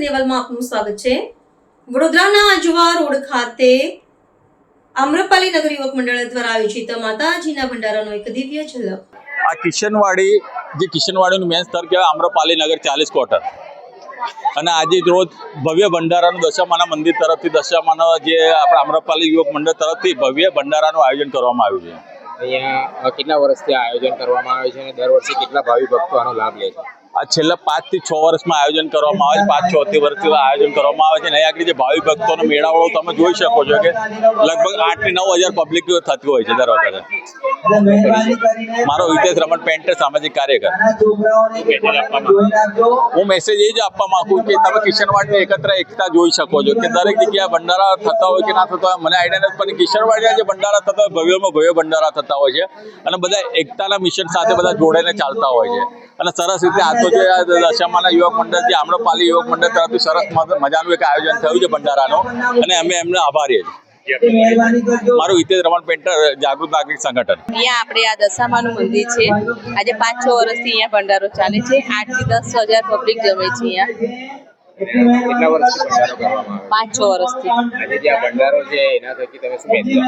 સિનેવલમાં આપનું સ્વાગત છે। વડોદરાના આજવા રોડ ખાતે આમ્રપાલી નગર યુવક મંડળ દ્વારા આયોજિત માતાજીના ભંડારાનો એક દિવ્ય ઝલક। આ કિશનવાડીનું મેન સ્થળ કહેવાય આમ્રપાલી નગર 40 ક્વાર્ટર અને આજે રોજ ભવ્ય ભંડારાનું દશામાના મંદિર તરફથી દશામાના જે આપણા આમ્રપાલી યુવક મંડળ તરફથી ભવ્ય ભંડારાનું આયોજન કરવામાં આવ્યું છે। અહીંયા કેટલા વર્ષથી આયોજન કરવામાં આવે છે અને દર વર્ષે કેટલા ભાવિ ભક્તો આનો લાભ લે છે? આ છેલ્લા 5 થી 6 વર્ષમાં આયોજન કરવામાં આવે છે। 5-6 વર્ષથી આયોજન કરવામાં આવે છે અને અહીંયા આગળ જે ભાવિ ભક્તોનો મેળાવડો તમે જોઈ શકો છો કે લગભગ 8 થી 9 હજાર પબ્લિક થતી હોય છે દર વખતે। મારો હિતેશ રમણ પેન્ટર, સામાજિક કાર્યકર। હું મેસેજ એ જ આપવા માંગુ કે તમે કિશનવાડની એકતા જોઈ શકો છો કે દરેક જગ્યાએ ભંડારા થતા હોય કે ના થતા હોય મને આઈડિયા નથી, પણ કિશનવાડના જે ભંડારા થતા હોય ભવ્યમાં ભવ્ય ભંડારા થતા હોય છે અને બધા એકતાના મિશન સાથે બધા જોડાઈને ચાલતા હોય છે અને સરસ રીતે આ તો જે દશામાના યુવક મંડળ જે આમ્રપાલી યુવક મંડળ તરફથી સરસ મજાનું એક આયોજન થયું છે ભંડારાનું અને અમે એમને આભારી છીએ। મારું હિતેશ રમણ પેન્ટર, જાગૃત નાગરિક સંગઠન। અહીંયા આપણે આ દશામાનું મંદિર છે। આજે 5-6 વર્ષથી અહીંયા ભંડારો ચાલે છે। 8 થી 10 હજાર પબ્લિક જમે છે અહીંયા। કેટલા વર્ષથી ભંડારો કરવામાં આવે? 5-6 વર્ષથી। આજે જે આ ભંડારો છે એના થકી તમે શું મેસેજ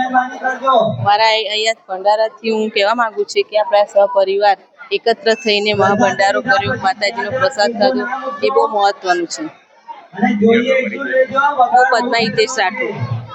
આપો? મારા અહીંયા ભંડારાથી હું કહેવા માંગુ છું કે આપણા સહપરિવાર એકત્ર થઈને મહાભંડારો કર્યો, માતાજીનો પ્રસાદ ખાધો, એ બહુ મહત્વનું છે। હું પદ્મા હિતેશ રાઠોડ।